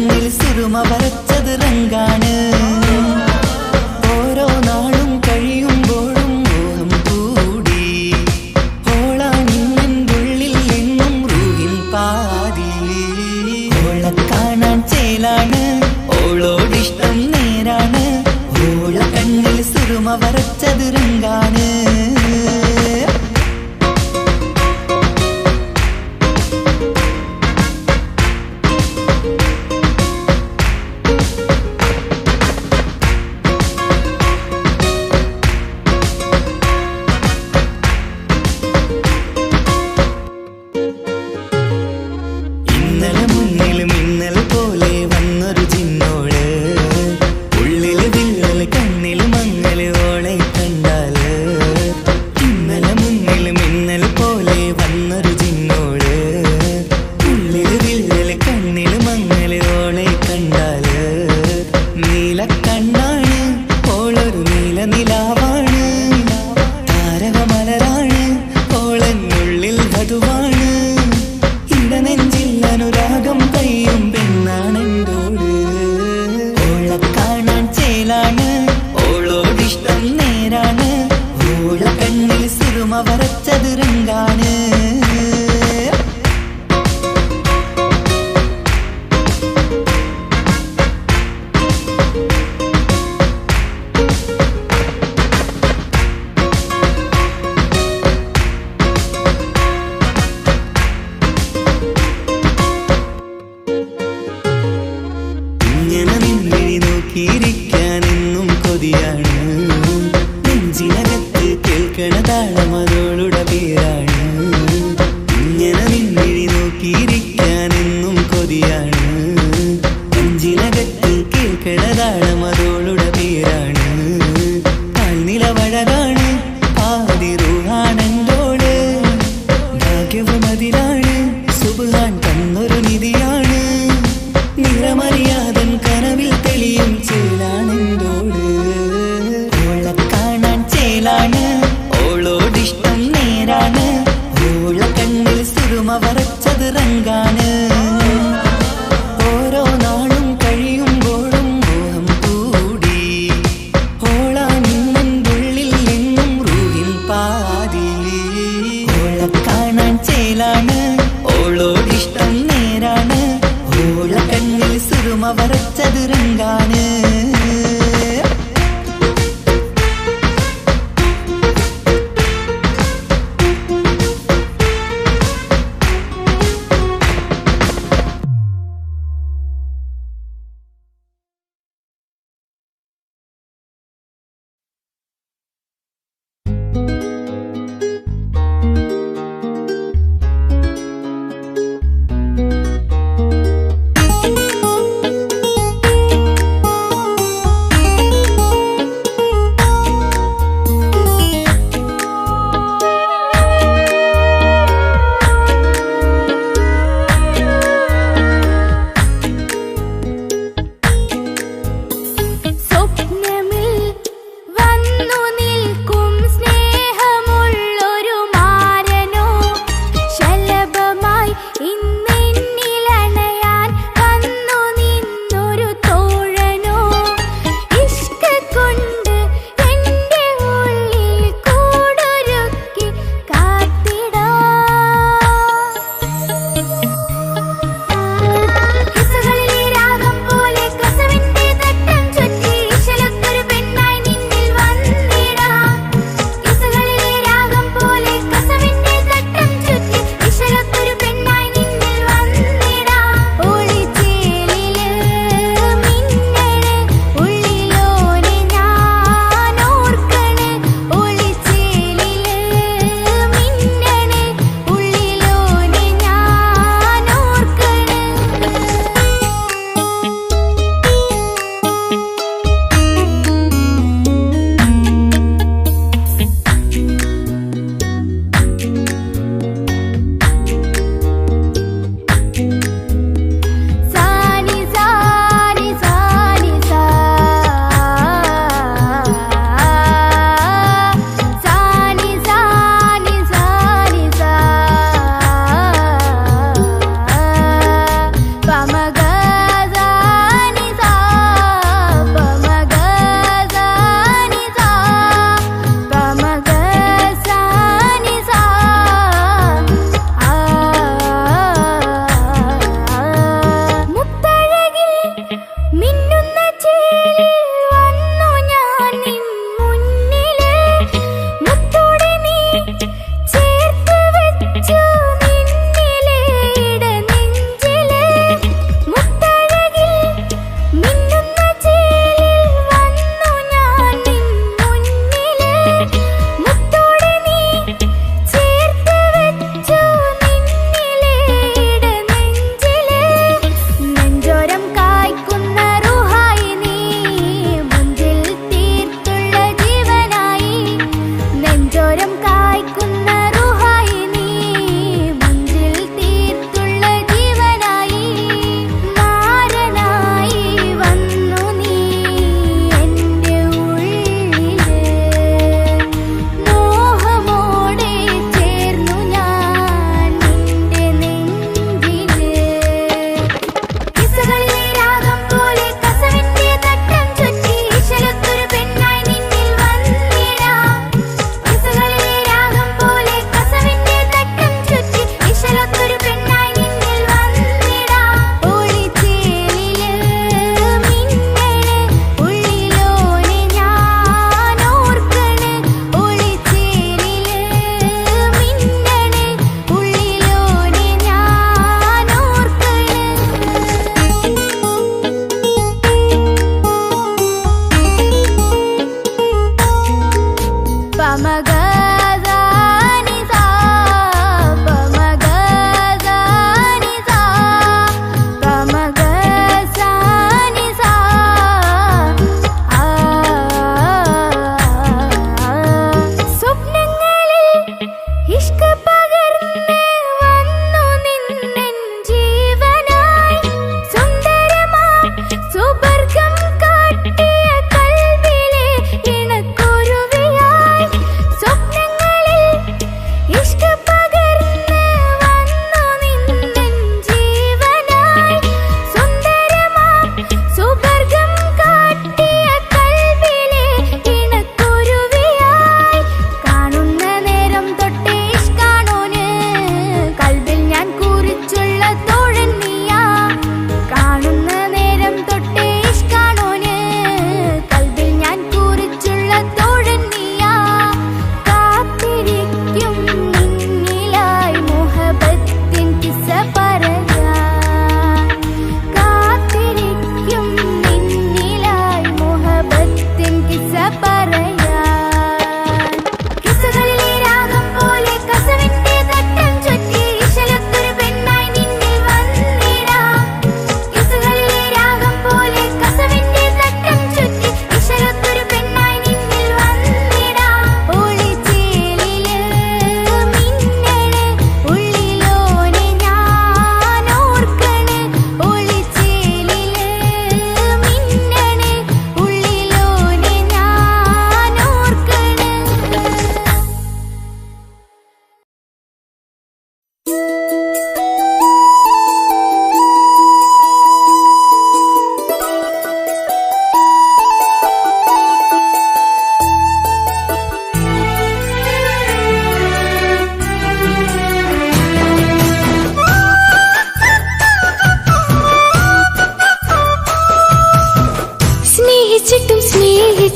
കണ്ണിൽ സുറുമ വരച്ചത് റങ്കാണ്. ഓരോ നാളും കഴിയുമ്പോഴും മോഹം കൂടി. ഓളാണിന്നുള്ളിൽ എന്നും റൂഹിൻ പാതി. ഓളെ കാണാൻ ചേലാണ്, ഓളോടിഷ്ടം നേരാണ്. ഓള കണ്ണിൽ സുറുമ വരച്ചത് റങ്കാണ്. ഇന്നലെ മുന്നിൽ മിന്നൽ പോലെ വന്നൊരു ചിന്നോള്. ഉള്ളിൽ വിള്ളൽ കണ്ണിൽ മങ്ങൽ ഓളെ കണ്ടാല്. ഇന്നലെ മുന്നിൽ മിന്നൽ പോലെ വന്നൊരു ചിന്നോള്. ഉള്ളിൽ വിള്ളൽ കണ്ണിൽ മങ്ങൽ ഓളെ കണ്ടാല്. നീല കണ്ണാണ്, ഓളൊരു നീല നിലാവാണ്. താരകമലരാണ്, ഓളെന്നുള്ളിൽ വധുവാണ്. നെഞ്ചിൽ അനുരാഗം കയ്യും പെണ്ണാണെന്തോട്. ഓളെ കാണാൻ ചേലാണ്, ഓളോടിഷ്ടം നേരാണ്. ഓള കണ്ണിൽ സുറുമ വരച്ചത് റങ്കാണ്. നോക്കിയിരിക്കാനെന്നും കൊതിയാണ്. നെഞ്ചിനകത്ത് കേൾക്കണ താളമതോളുടെ പേരാണ്. ഇങ്ങനെ നിന്നിഴി നോക്കിയിരിക്കാനെന്നും കൊതിയാണ്. നെഞ്ചിനകത്ത് കേൾക്കണ താളമതോളുടെ പേരാണ്. പാൽനിലവഴകാണ്, പാതി റൂഹാണെന്തോട്. ഭാഗ്യവും അതിലാണ്, സുബ്ഹാൻ തന്നൊരു നിധിയാണ്. നിറമറിയാതൻ കനവിൽ തെളിയും ചേലാണെന്തോട്. ഓളെ കാണാൻ ചേലാണ്, ഓളോടിഷ്ടം നേരാണ്. ഓള കണ്ണിൽ സുറുമ വരച്ചത് റങ്കാണ്. ഓരോ നാളും കഴിയുമ്പോഴും മോഹം കൂടി. ഓളാണിന്നുള്ളിൽ എന്നും റൂഹിൻ പാതി. ഓളെ കാണാൻ ചേലാണ്, ഓളോടിഷ്ടം നേരാണ്. ഓള കണ്ണിൽ സുറുമ വരച്ചത് റങ്കാണ്.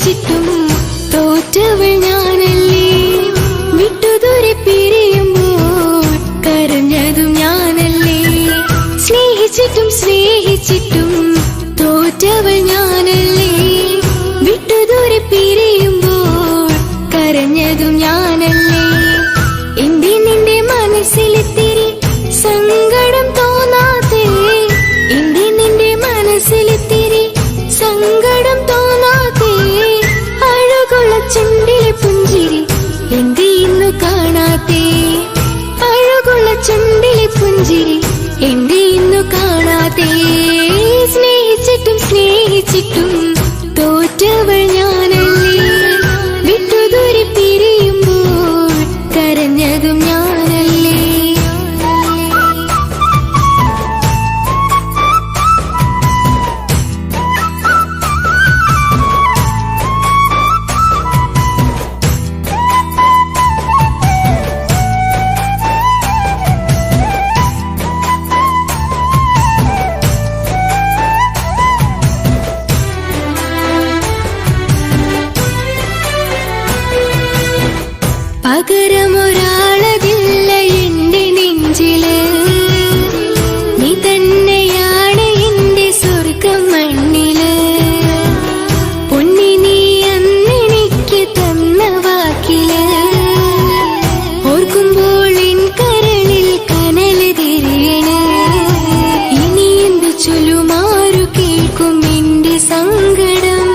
സ്നേഹിച്ചിട്ടും തോറ്റവൾ ഞാനല്ലേ. വിട്ടുദൂരെ പിരിയുമ്പോൾ കരഞ്ഞതും ഞാനല്ലേ. സ്നേഹിച്ചിട്ടും സ്നേഹിച്ചിട്ടും തോറ്റവൾ ഞാനല്ലേ. വിട്ടുദൂരെ പിരിയുമ്പോൾ കരഞ്ഞതും ഞാനല്ലേ. എന്റെ നിന്റെ മനസ്സിലിത്തിരി സങ്കടം തോന്നാതെ, എന്റെ നിന്റെ മനസ്സിലിത്തിരി സങ്കടം തോന്നാതെ, അഴകുള്ള ചുണ്ടിലെ പുഞ്ചിരി എന്റെ ഇന്നു കാണാതെ, അഴകുള്ള ചുണ്ടിലെ പുഞ്ചിരി എന്റെ ഇന്നു കാണാതെ. സ്നേഹിച്ചിട്ടും സ്നേഹിച്ചിട്ടും തോറ്റവൾ ഞാനല്ലേ. വിട്ടുദൂരെ പിരിയുമ്പോൾ കരഞ്ഞതും ഞാനല്ലേ. പകരമൊരാളതില്ല എന്റെ നെഞ്ചില്, നീ തന്നെയാണ് എന്റെ സ്വർഗം മണ്ണില്. പൊന്നി നീ അന്നെനിക്ക് തന്ന വാക്കില്, ഓർക്കുമ്പോൾ എൻ കരളിൽ കനല് തിരിയണ്. ഇനി എന്ത് ചൊല്ലുമാരു കേൾക്കും എന്റെ സങ്കടം,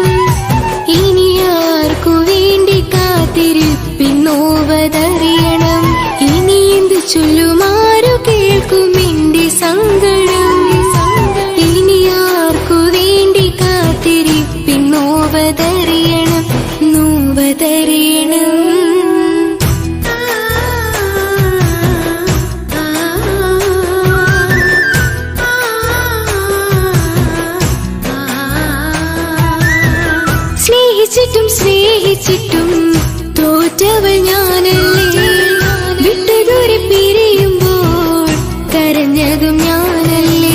ഇനി ആർക്കു വേണ്ടി കാത്തിരിപ്പിന്നോവതറിയണം. ഇനി എന്ത് ചൊല്ലുമാരു കേൾക്കും എന്റെ സങ്കടം, ഇനി ആർക്കു വേണ്ടി കാത്തിരിപ്പിന്നോവതറിയണം, നോവതറിയണം. സ്നേഹിച്ചിട്ടും സ്നേഹിച്ചിട്ടും തോറ്റവൾ ഞാനല്ലേ. വിട്ടുദൂരെ പിരിയുമ്പോൾ കരഞ്ഞതും ഞാനല്ലേ.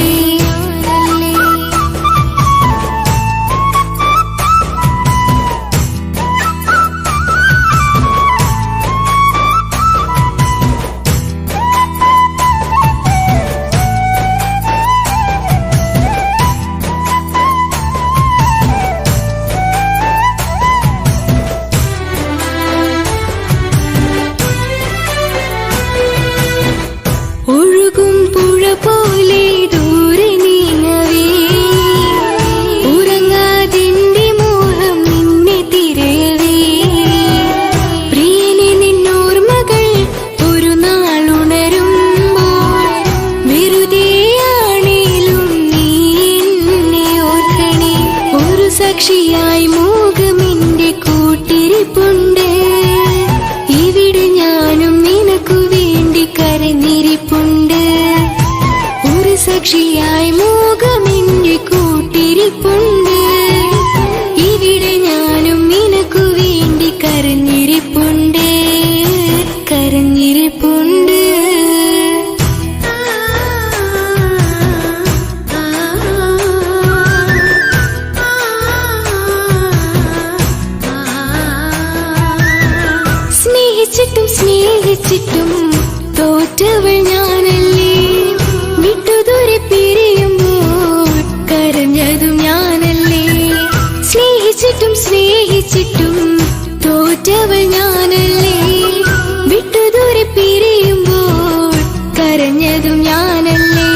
ഒഴുകും പുഴ പോലെ ദൂരെ നീങ്ങവേ, ഉറങ്ങാതിന്റെ മോഹം നിന്നെ തിരയവേ. പ്രിയനെ നിന്നോർമ്മകൾ ഒരു നാളുണരുമ്പോൾ, വെറുതെയാണേലും നീ എന്നെ ഓർക്കണേ. ഒരു സാക്ഷിയായി മോഹമെന്റെ കൂട്ടിരിപ്പുണ്ട്, ഇവിടെ ഞാനും നിനക്കു വേണ്ടി കരഞ്ഞിരിപ്പുണ്ട്. ഒരു സാക്ഷിയായി മോഹമെന്റെ കൂട്ടിരിപ്പുണ്ട്, ഇവിടെ ഞാനും നിനക്കു വേണ്ടി കരഞ്ഞിരിപ്പുണ്ട്, കരഞ്ഞിരിപ്പുണ്ട്. സ്നേഹിച്ചിട്ടും സ്നേഹിച്ചിട്ടും തോറ്റവൾ ഞാനല്ലേ. വിട്ടുദൂരെ പിരിയുമ്പോൾ കരഞ്ഞതും ഞാനല്ലേ. സ്നേഹിച്ചിട്ടും സ്നേഹിച്ചിട്ടും തോറ്റവൾ ഞാനല്ലേ. വിട്ടുദൂരെ പിരിയുമ്പോൾ കരഞ്ഞതും ഞാനല്ലേ.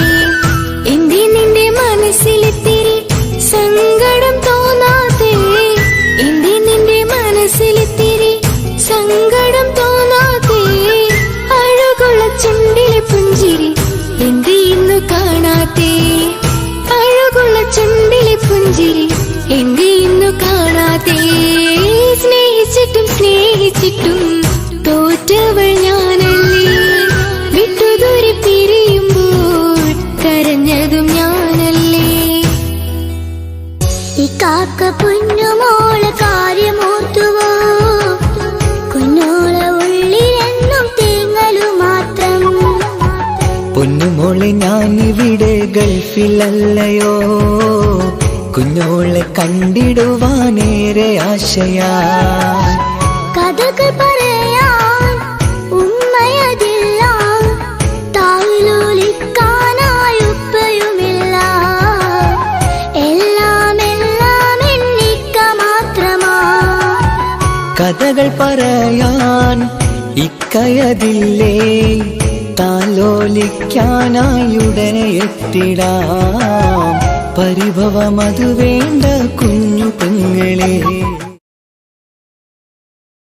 എന്റെ നിന്റെ മനസ്സിലിത്തിരി സങ്കടം തോന്നാതെ, എന്റെ നിന്റെ മനസ്സിലിത്തിരി സങ്കടം തോന്നാതെ, അഴകുള്ള ചുണ്ടിലെ പുഞ്ചിരി എന്റെ ഇന്നു കാണാതെ, അഴകുള്ള ചുണ്ടിലെ പുഞ്ചിരി എന്റെ ഇന്നു കാണാതെ. സ്നേഹിച്ചിട്ടും സ്നേഹിച്ചിട്ടും തോറ്റവൾ ഞാനല്ലേ. വിട്ടുദൂരെ പിരിയുമ്പോൾ കരഞ്ഞതും ഞാനല്ലേ. ഈ കാക്ക പൊന്നുമോളെ കാര്യമോർത്തുവോ, കുഞ്ഞോളെ ഉള്ളിലെന്നും തേങ്ങലു മാത്രം. പൊന്നുമോളെ ഞാനിവിടെ ഗൾഫിലല്ലയോ, കുഞ്ഞോളെ കണ്ടിടുവാനേറെ ആശയാ. കഥകൾ പറയാൻ ഉമ്മയതില്ല, താലോലിക്കാനായി ഉപ്പയുമില്ല. എല്ലാം എല്ലാം എന്നിക്ക മാത്രമാ. കഥകൾ പറയാൻ ഇക്കയതില്ലേ, താലോലിക്കാനായി ഉടനെ എത്തിടാം. പരിഭവമതു വേണ്ട കുഞ്ഞു പെങ്ങളെ.